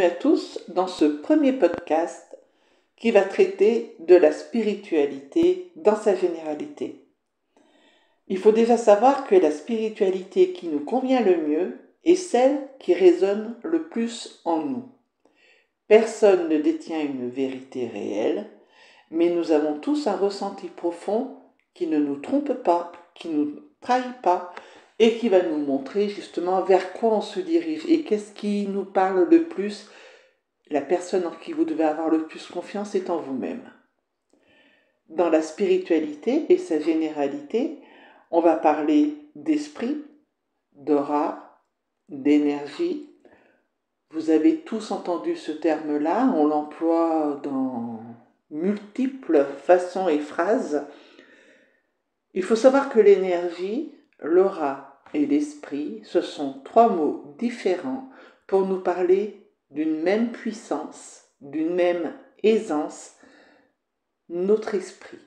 à tous dans ce premier podcast qui va traiter de la spiritualité dans sa généralité. Il faut déjà savoir que la spiritualité qui nous convient le mieux est celle qui résonne le plus en nous. Personne ne détient une vérité réelle, mais nous avons tous un ressenti profond qui ne nous trompe pas, qui ne nous trahit pas, et qui va nous montrer justement vers quoi on se dirige et qu'est-ce qui nous parle le plus. La personne en qui vous devez avoir le plus confiance est en vous-même. Dans la spiritualité et sa généralité, on va parler d'esprit, d'aura, d'énergie. Vous avez tous entendu ce terme-là, on l'emploie dans multiples façons et phrases. Il faut savoir que l'énergie, l'aura et l'esprit, ce sont trois mots différents pour nous parler d'une même puissance, d'une même aisance, notre esprit.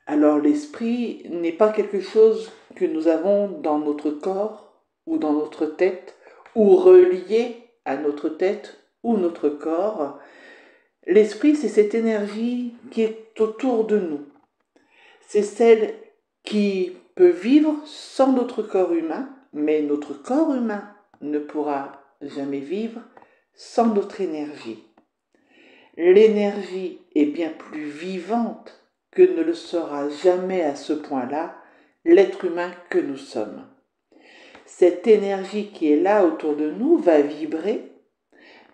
Alors l'esprit n'est pas quelque chose que nous avons dans notre corps ou dans notre tête ou relié à notre tête ou notre corps. L'esprit, c'est cette énergie qui est autour de nous. C'est celle qui peut vivre sans notre corps humain, mais notre corps humain ne pourra jamais vivre sans notre énergie. L'énergie est bien plus vivante que ne le sera jamais à ce point-là l'être humain que nous sommes. Cette énergie qui est là autour de nous va vibrer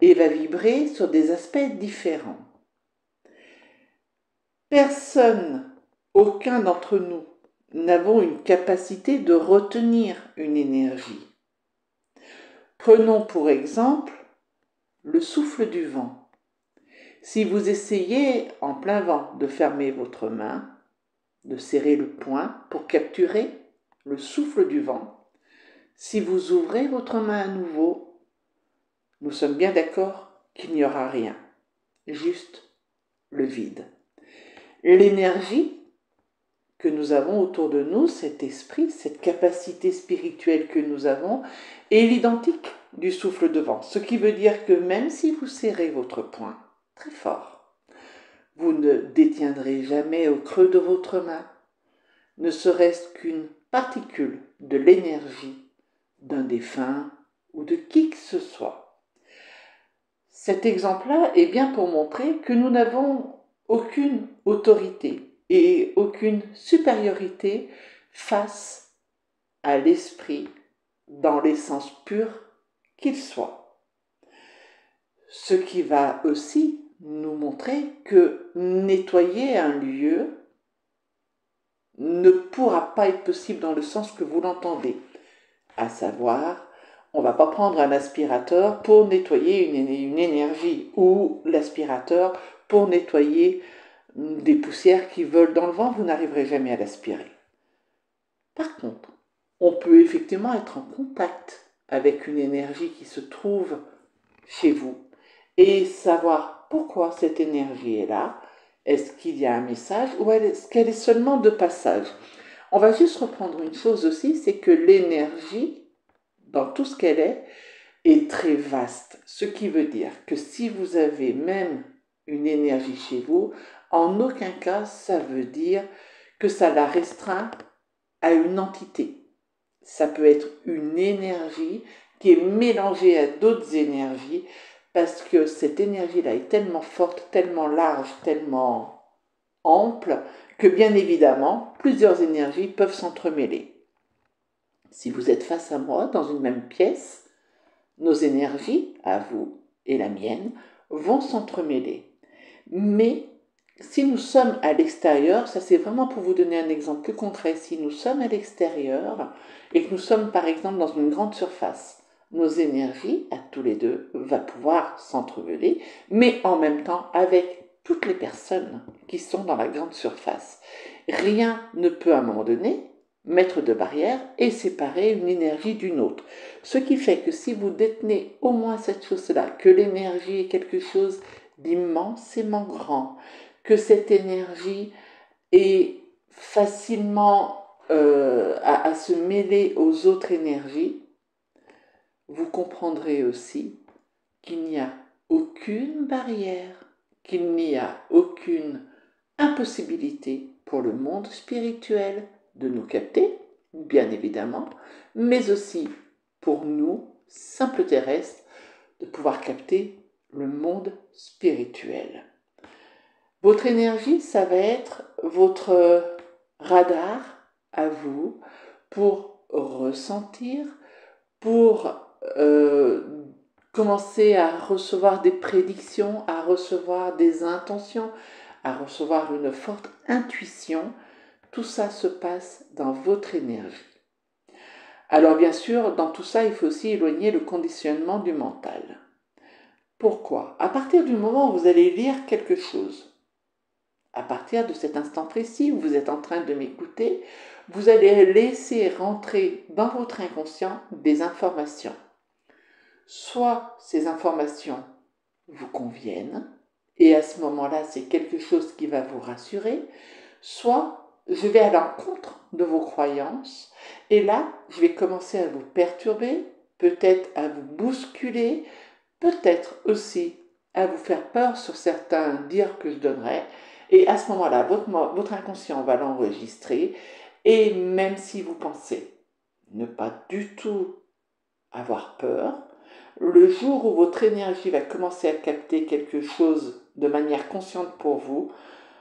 et va vibrer sur des aspects différents. Personne, aucun d'entre nous, n'avons une capacité de retenir une énergie. Prenons pour exemple le souffle du vent. Si vous essayez en plein vent de fermer votre main, de serrer le poing pour capturer le souffle du vent, si vous ouvrez votre main à nouveau, nous sommes bien d'accord qu'il n'y aura rien, juste le vide. L'énergie que nous avons autour de nous, cet esprit, cette capacité spirituelle que nous avons, est l'identique du souffle de vent. Ce qui veut dire que même si vous serrez votre poing très fort, vous ne détiendrez jamais au creux de votre main, ne serait-ce qu'une particule de l'énergie d'un défunt ou de qui que ce soit. Cet exemple-là est bien pour montrer que nous n'avons aucune autorité et aucune supériorité face à l'esprit dans l'essence pure qu'il soit. Ce qui va aussi nous montrer que nettoyer un lieu ne pourra pas être possible dans le sens que vous l'entendez. À savoir, on ne va pas prendre un aspirateur pour nettoyer une énergie ou l'aspirateur pour nettoyer des poussières qui volent dans le vent, vous n'arriverez jamais à l'aspirer. Par contre, on peut effectivement être en contact avec une énergie qui se trouve chez vous et savoir pourquoi cette énergie est là. Est-ce qu'il y a un message ou est-ce qu'elle est seulement de passage? On va juste reprendre une chose aussi, c'est que l'énergie, dans tout ce qu'elle est très vaste. Ce qui veut dire que si vous avez même une énergie chez vous, en aucun cas ça veut dire que ça la restreint à une entité. Ça peut être une énergie qui est mélangée à d'autres énergies parce que cette énergie-là est tellement forte, tellement large, tellement ample que bien évidemment, plusieurs énergies peuvent s'entremêler. Si vous êtes face à moi dans une même pièce, nos énergies, à vous et la mienne, vont s'entremêler. Mais si nous sommes à l'extérieur, ça c'est vraiment pour vous donner un exemple plus concret, si nous sommes à l'extérieur et que nous sommes par exemple dans une grande surface, nos énergies, à tous les deux, va pouvoir s'entremêler, mais en même temps avec toutes les personnes qui sont dans la grande surface. Rien ne peut à un moment donné mettre de barrière et séparer une énergie d'une autre. Ce qui fait que si vous détenez au moins cette chose-là, que l'énergie est quelque chose d'immensément grand, que cette énergie est facilement à se mêler aux autres énergies, vous comprendrez aussi qu'il n'y a aucune barrière, qu'il n'y a aucune impossibilité pour le monde spirituel de nous capter, bien évidemment, mais aussi pour nous, simples terrestres, de pouvoir capter le monde spirituel. Votre énergie, ça va être votre radar à vous pour ressentir, pour commencer à recevoir des prédictions, à recevoir des intentions, à recevoir une forte intuition. Tout ça se passe dans votre énergie. Alors bien sûr, dans tout ça, il faut aussi éloigner le conditionnement du mental. Pourquoi? À partir du moment où vous allez lire quelque chose, à partir de cet instant précis où vous êtes en train de m'écouter, vous allez laisser rentrer dans votre inconscient des informations. Soit ces informations vous conviennent, et à ce moment-là, c'est quelque chose qui va vous rassurer, soit je vais à l'encontre de vos croyances, et là, je vais commencer à vous perturber, peut-être à vous bousculer, peut-être aussi à vous faire peur sur certains dires que je donnerai, et à ce moment-là, votre inconscient va l'enregistrer, et même si vous pensez ne pas du tout avoir peur, le jour où votre énergie va commencer à capter quelque chose de manière consciente pour vous,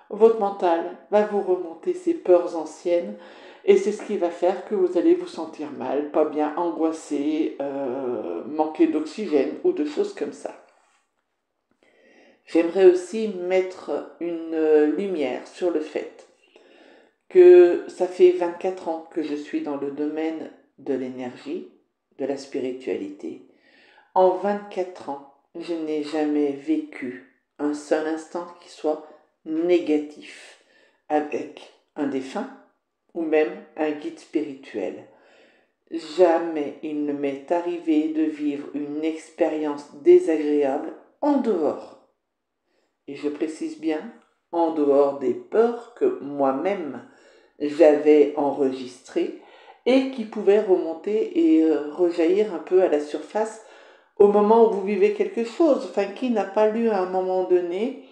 votre mental va vous remonter ces peurs anciennes et c'est ce qui va faire que vous allez vous sentir mal, pas bien, angoissé, manquer d'oxygène ou de choses comme ça. J'aimerais aussi mettre une lumière sur le fait que ça fait 24 ans que je suis dans le domaine de l'énergie, de la spiritualité. En 24 ans, je n'ai jamais vécu un seul instant qui soit négatif avec un défunt ou même un guide spirituel. Jamais il ne m'est arrivé de vivre une expérience désagréable en dehors. Et je précise bien, en dehors des peurs que moi-même j'avais enregistrées et qui pouvaient remonter et rejaillir un peu à la surface au moment où vous vivez quelque chose. Enfin, qui n'a pas lu à un moment donné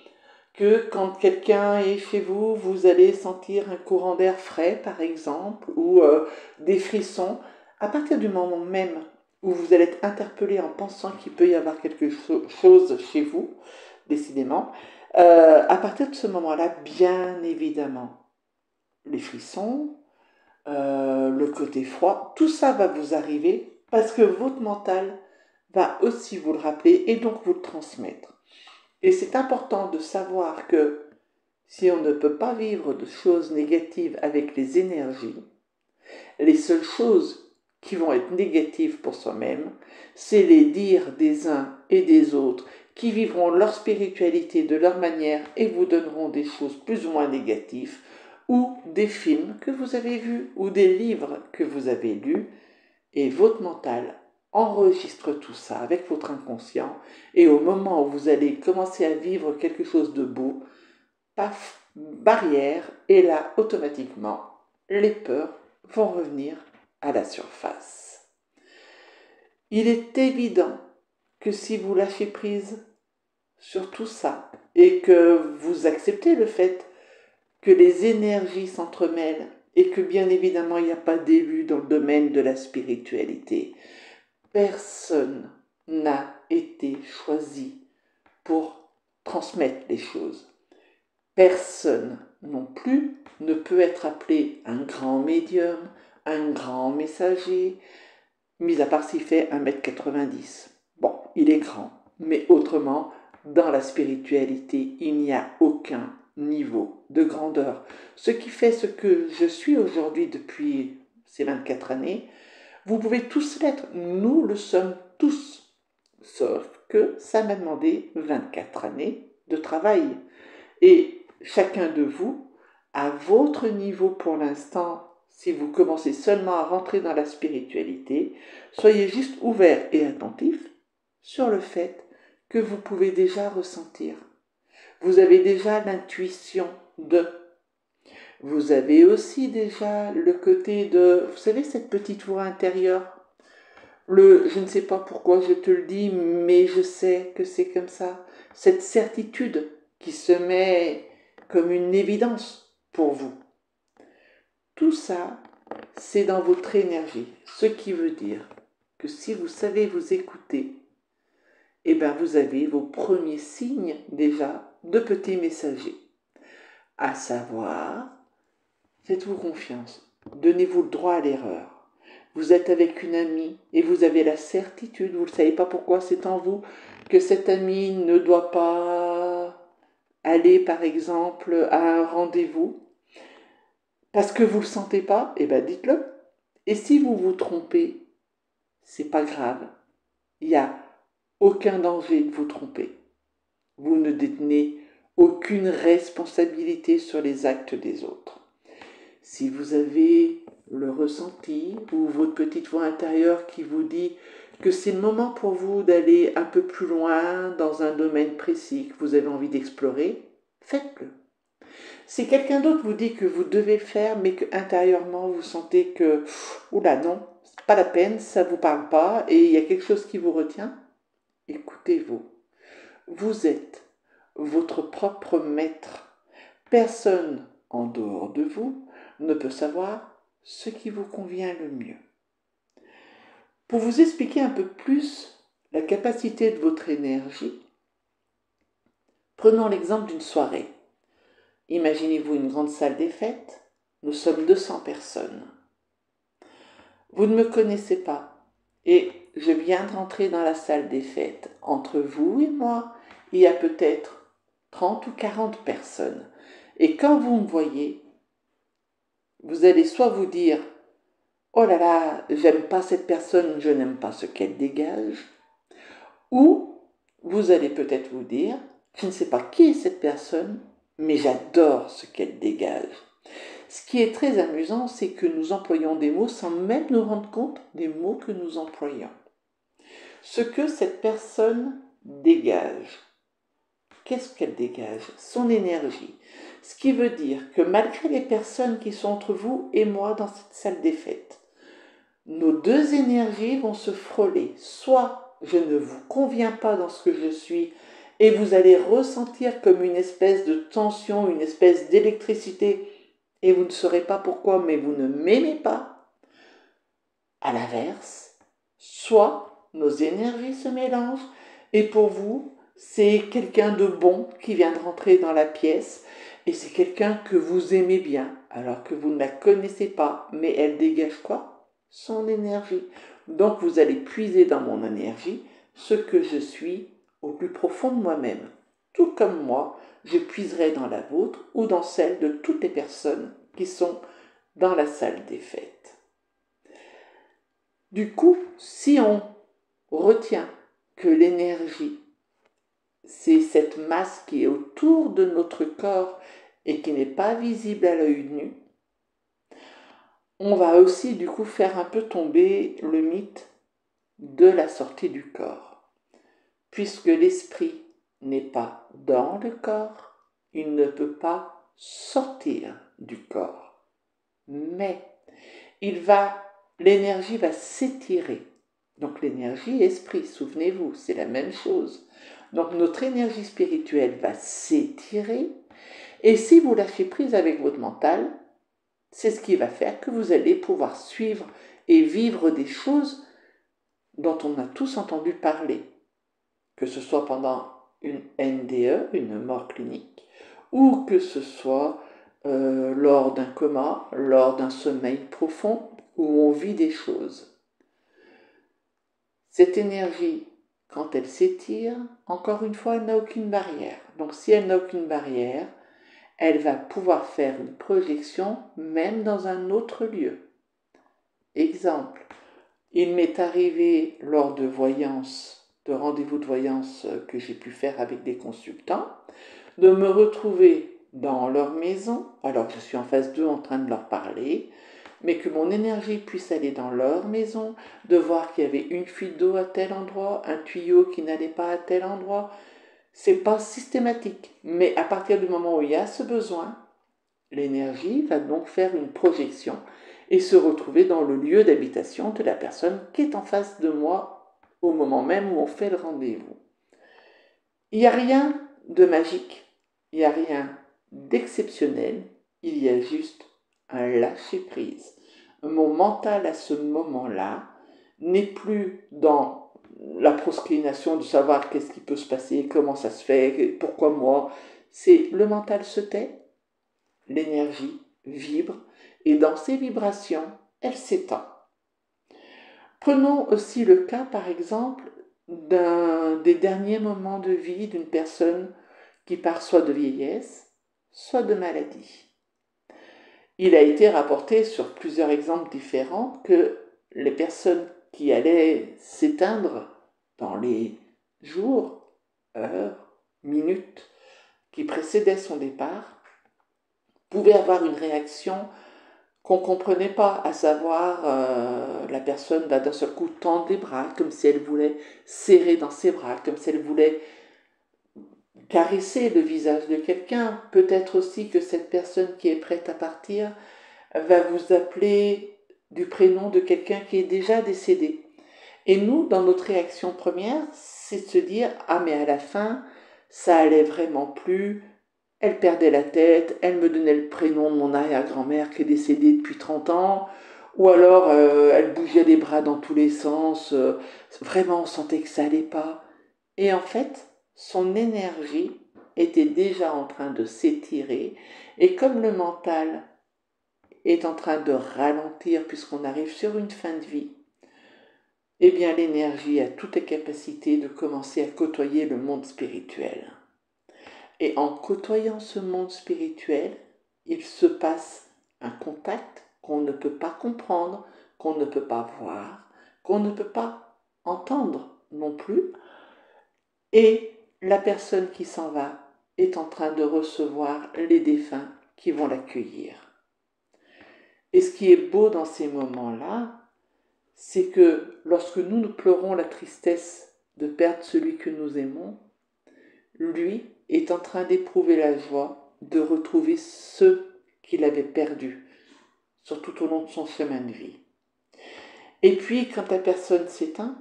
que quand quelqu'un est chez vous, vous allez sentir un courant d'air frais, par exemple, ou des frissons. À partir du moment même où vous allez être interpellé en pensant qu'il peut y avoir quelque chose chez vous, décidément, à partir de ce moment-là, bien évidemment, les frissons, le côté froid, tout ça va vous arriver parce que votre mental va aussi vous le rappeler et donc vous le transmettre. Et c'est important de savoir que si on ne peut pas vivre de choses négatives avec les énergies, les seules choses qui vont être négatives pour soi-même, c'est les dires des uns et des autres qui vivront leur spiritualité de leur manière et vous donneront des choses plus ou moins négatives, ou des films que vous avez vus, ou des livres que vous avez lus, et votre mental enregistre tout ça avec votre inconscient, et au moment où vous allez commencer à vivre quelque chose de beau, paf, barrière, et là, automatiquement, les peurs vont revenir à la surface. Il est évident que si vous lâchez prise sur tout ça, et que vous acceptez le fait que les énergies s'entremêlent, et que bien évidemment il n'y a pas d'élu dans le domaine de la spiritualité, personne n'a été choisi pour transmettre les choses. Personne non plus ne peut être appelé un grand médium, un grand messager, mis à part s'il fait 1,90 m. Bon, il est grand, mais autrement, dans la spiritualité, il n'y a aucun niveau de grandeur. Ce qui fait ce que je suis aujourd'hui depuis ces 24 années, vous pouvez tous l'être, nous le sommes tous. Sauf que ça m'a demandé 24 années de travail. Et chacun de vous, à votre niveau pour l'instant, si vous commencez seulement à rentrer dans la spiritualité, soyez juste ouvert et attentif sur le fait que vous pouvez déjà ressentir. Vous avez déjà l'intuition de. Vous avez aussi déjà le côté de, vous savez, cette petite voix intérieure. Je ne sais pas pourquoi je te le dis, mais je sais que c'est comme ça. Cette certitude qui se met comme une évidence pour vous. Tout ça, c'est dans votre énergie. Ce qui veut dire que si vous savez vous écouter, eh bien vous avez vos premiers signes déjà de petits messagers. À savoir, faites-vous confiance, donnez-vous le droit à l'erreur. Vous êtes avec une amie et vous avez la certitude, vous ne savez pas pourquoi c'est en vous, que cette amie ne doit pas aller par exemple à un rendez-vous parce que vous ne le sentez pas, eh bien dites-le. Et si vous vous trompez, c'est pas grave. Il n'y a aucun danger de vous tromper. Vous ne détenez aucune responsabilité sur les actes des autres. Si vous avez le ressenti ou votre petite voix intérieure qui vous dit que c'est le moment pour vous d'aller un peu plus loin dans un domaine précis que vous avez envie d'explorer, faites-le. Si quelqu'un d'autre vous dit que vous devez le faire, mais que intérieurement vous sentez que oula non, c'est pas la peine, ça vous parle pas et il y a quelque chose qui vous retient, écoutez-vous. Vous êtes votre propre maître. Personne en dehors de vous ne peut savoir ce qui vous convient le mieux. Pour vous expliquer un peu plus la capacité de votre énergie, prenons l'exemple d'une soirée. Imaginez-vous une grande salle des fêtes, nous sommes 200 personnes. Vous ne me connaissez pas et je viens de rentrer dans la salle des fêtes. Entre vous et moi, il y a peut-être 30 ou 40 personnes. Et quand vous me voyez, vous allez soit vous dire « Oh là là, j'aime pas cette personne, je n'aime pas ce qu'elle dégage », ou vous allez peut-être vous dire « Je ne sais pas qui est cette personne, mais j'adore ce qu'elle dégage ». Ce qui est très amusant, c'est que nous employons des mots sans même nous rendre compte des mots que nous employons. Ce que cette personne dégage. Qu'est-ce qu'elle dégage? Son énergie. Ce qui veut dire que malgré les personnes qui sont entre vous et moi dans cette salle des fêtes, nos deux énergies vont se frôler. Soit je ne vous conviens pas dans ce que je suis et vous allez ressentir comme une espèce de tension, une espèce d'électricité et vous ne saurez pas pourquoi, mais vous ne m'aimez pas. À l'inverse, soit nos énergies se mélangent et pour vous, c'est quelqu'un de bon qui vient de rentrer dans la pièce et c'est quelqu'un que vous aimez bien alors que vous ne la connaissez pas, mais elle dégage quoi? Son énergie. Donc vous allez puiser dans mon énergie ce que je suis au plus profond de moi-même. Tout comme moi, je puiserai dans la vôtre ou dans celle de toutes les personnes qui sont dans la salle des fêtes. Du coup, si on retient que l'énergie, c'est cette masse qui est autour de notre corps et qui n'est pas visible à l'œil nu, on va aussi du coup faire un peu tomber le mythe de la sortie du corps. Puisque l'esprit n'est pas dans le corps, il ne peut pas sortir du corps. Mais l'énergie va s'étirer. Donc l'énergie esprit, souvenez-vous, c'est la même chose. Donc notre énergie spirituelle va s'étirer. Et si vous lâchez prise avec votre mental, c'est ce qui va faire que vous allez pouvoir suivre et vivre des choses dont on a tous entendu parler. Que ce soit pendant une NDE, une mort clinique, ou que ce soit lors d'un coma, lors d'un sommeil profond, où on vit des choses. Cette énergie, quand elle s'étire, encore une fois, elle n'a aucune barrière. Donc si elle n'a aucune barrière, elle va pouvoir faire une projection même dans un autre lieu. Exemple, il m'est arrivé lors de rendez-vous de voyance que j'ai pu faire avec des consultants, de me retrouver dans leur maison, alors que je suis en face d'eux en train de leur parler, mais que mon énergie puisse aller dans leur maison, de voir qu'il y avait une fuite d'eau à tel endroit, un tuyau qui n'allait pas à tel endroit. C'est pas systématique, mais à partir du moment où il y a ce besoin, l'énergie va donc faire une projection et se retrouver dans le lieu d'habitation de la personne qui est en face de moi au moment même où on fait le rendez-vous. Il n'y a rien de magique, il n'y a rien d'exceptionnel, il y a juste un lâcher-prise. Mon mental à ce moment-là n'est plus dans la proscrination de savoir qu'est-ce qui peut se passer, comment ça se fait, pourquoi moi. C'est le mental se tait, l'énergie vibre, et dans ces vibrations, elle s'étend. Prenons aussi le cas, par exemple, des derniers moments de vie d'une personne qui part soit de vieillesse, soit de maladie. Il a été rapporté sur plusieurs exemples différents que les personnes qui allaient s'éteindre dans les jours, heures, minutes qui précédaient son départ pouvaient avoir une réaction qu'on ne comprenait pas, à savoir la personne va d'un seul coup tendre les bras comme si elle voulait serrer dans ses bras, comme si elle voulait caresser le visage de quelqu'un. Peut-être aussi que cette personne qui est prête à partir va vous appeler du prénom de quelqu'un qui est déjà décédé. Et nous, dans notre réaction première, c'est de se dire « Ah mais à la fin, ça allait vraiment plus, elle perdait la tête, elle me donnait le prénom de mon arrière-grand-mère qui est décédée depuis 30 ans, ou alors elle bougeait les bras dans tous les sens, vraiment on sentait que ça allait pas. » Et en fait, son énergie était déjà en train de s'étirer, et comme le mental est en train de ralentir puisqu'on arrive sur une fin de vie, eh bien l'énergie a toutes les capacités de commencer à côtoyer le monde spirituel. Et en côtoyant ce monde spirituel, il se passe un contact qu'on ne peut pas comprendre, qu'on ne peut pas voir, qu'on ne peut pas entendre non plus. Et la personne qui s'en va est en train de recevoir les défunts qui vont l'accueillir. Et ce qui est beau dans ces moments-là, c'est que lorsque nous pleurons la tristesse de perdre celui que nous aimons, lui est en train d'éprouver la joie de retrouver ceux qu'il avait perdus, tout au long de son chemin de vie. Et puis, quand la personne s'éteint,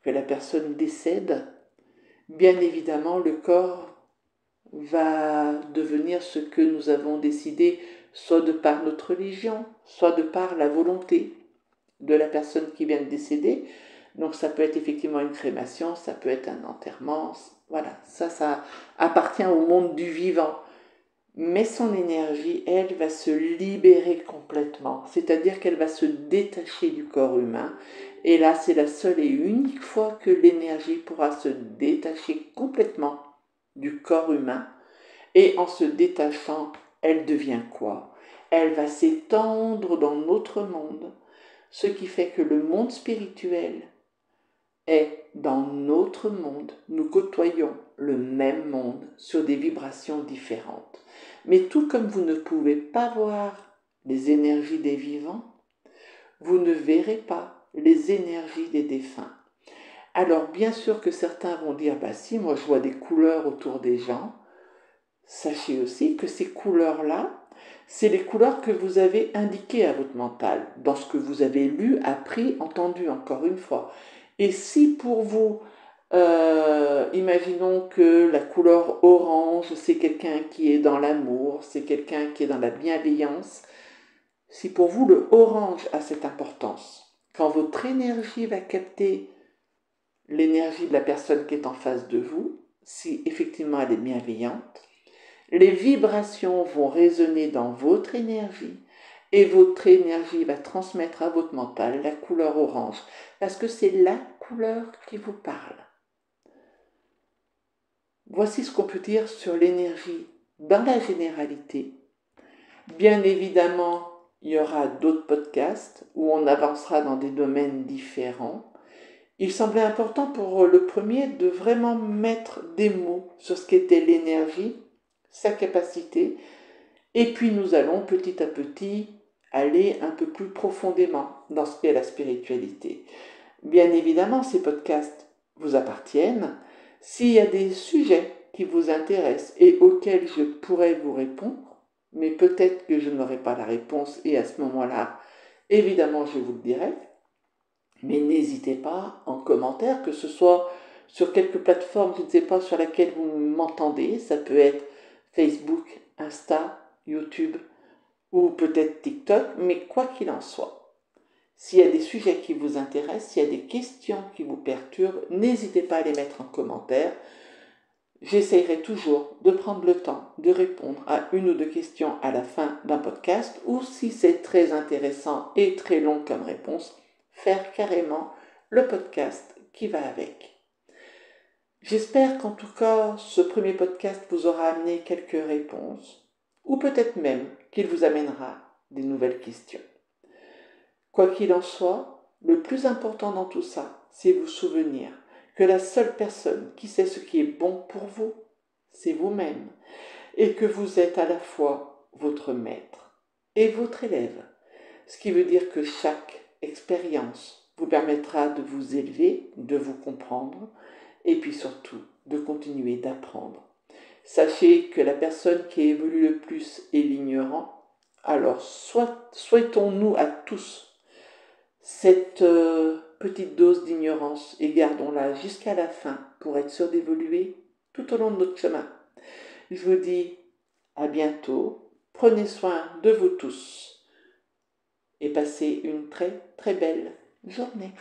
que la personne décède, bien évidemment, le corps va devenir ce que nous avons décidé, soit de par notre religion, soit de par la volonté de la personne qui vient de décéder. Donc ça peut être effectivement une crémation, ça peut être un enterrement, voilà, ça appartient au monde du vivant. Mais son énergie, elle, va se libérer complètement, c'est-à-dire qu'elle va se détacher du corps humain. Et là, c'est la seule et unique fois que l'énergie pourra se détacher complètement du corps humain. Et en se détachant, elle devient quoi? Elle va s'étendre dans notre monde, ce qui fait que le monde spirituel est dans notre monde. Nous côtoyons le même monde sur des vibrations différentes. Mais tout comme vous ne pouvez pas voir les énergies des vivants, vous ne verrez pas les énergies des défunts. Alors bien sûr que certains vont dire, bah si, moi je vois des couleurs autour des gens. Sachez aussi que ces couleurs-là, c'est les couleurs que vous avez indiquées à votre mental, dans ce que vous avez lu, appris, entendu, encore une fois. Et si pour vous, imaginons que la couleur orange, c'est quelqu'un qui est dans l'amour, c'est quelqu'un qui est dans la bienveillance, si pour vous le orange a cette importance, quand votre énergie va capter l'énergie de la personne qui est en face de vous, si effectivement elle est bienveillante, les vibrations vont résonner dans votre énergie et votre énergie va transmettre à votre mental la couleur orange parce que c'est la couleur qui vous parle. Voici ce qu'on peut dire sur l'énergie dans la généralité. Bien évidemment, il y aura d'autres podcasts où on avancera dans des domaines différents. Il semblait important pour le premier de vraiment mettre des mots sur ce qu'était l'énergie, sa capacité, et puis nous allons petit à petit aller un peu plus profondément dans ce qu'est la spiritualité. Bien évidemment, ces podcasts vous appartiennent. S'il y a des sujets qui vous intéressent et auxquels je pourrais vous répondre, mais peut-être que je n'aurai pas la réponse et à ce moment-là, Évidemment, je vous le dirai, mais n'hésitez pas en commentaire, que ce soit sur quelques plateformes, je ne sais pas sur laquelle vous m'entendez, ça peut être Facebook, Insta, YouTube ou peut-être TikTok, mais quoi qu'il en soit, s'il y a des sujets qui vous intéressent, s'il y a des questions qui vous perturbent, n'hésitez pas à les mettre en commentaire. J'essayerai toujours de prendre le temps de répondre à une ou deux questions à la fin d'un podcast, ou si c'est très intéressant et très long comme réponse, faire carrément le podcast qui va avec. J'espère qu'en tout cas, ce premier podcast vous aura amené quelques réponses, ou peut-être même qu'il vous amènera des nouvelles questions. Quoi qu'il en soit, le plus important dans tout ça, c'est vous souvenir que la seule personne qui sait ce qui est bon pour vous, c'est vous-même, et que vous êtes à la fois votre maître et votre élève. Ce qui veut dire que chaque expérience vous permettra de vous élever, de vous comprendre, et puis surtout de continuer d'apprendre. Sachez que la personne qui évolue le plus est l'ignorant. Alors souhaitons-nous à tous cette petite dose d'ignorance et gardons-la jusqu'à la fin pour être sûr d'évoluer tout au long de notre chemin. Je vous dis à bientôt, prenez soin de vous tous et passez une très très belle journée.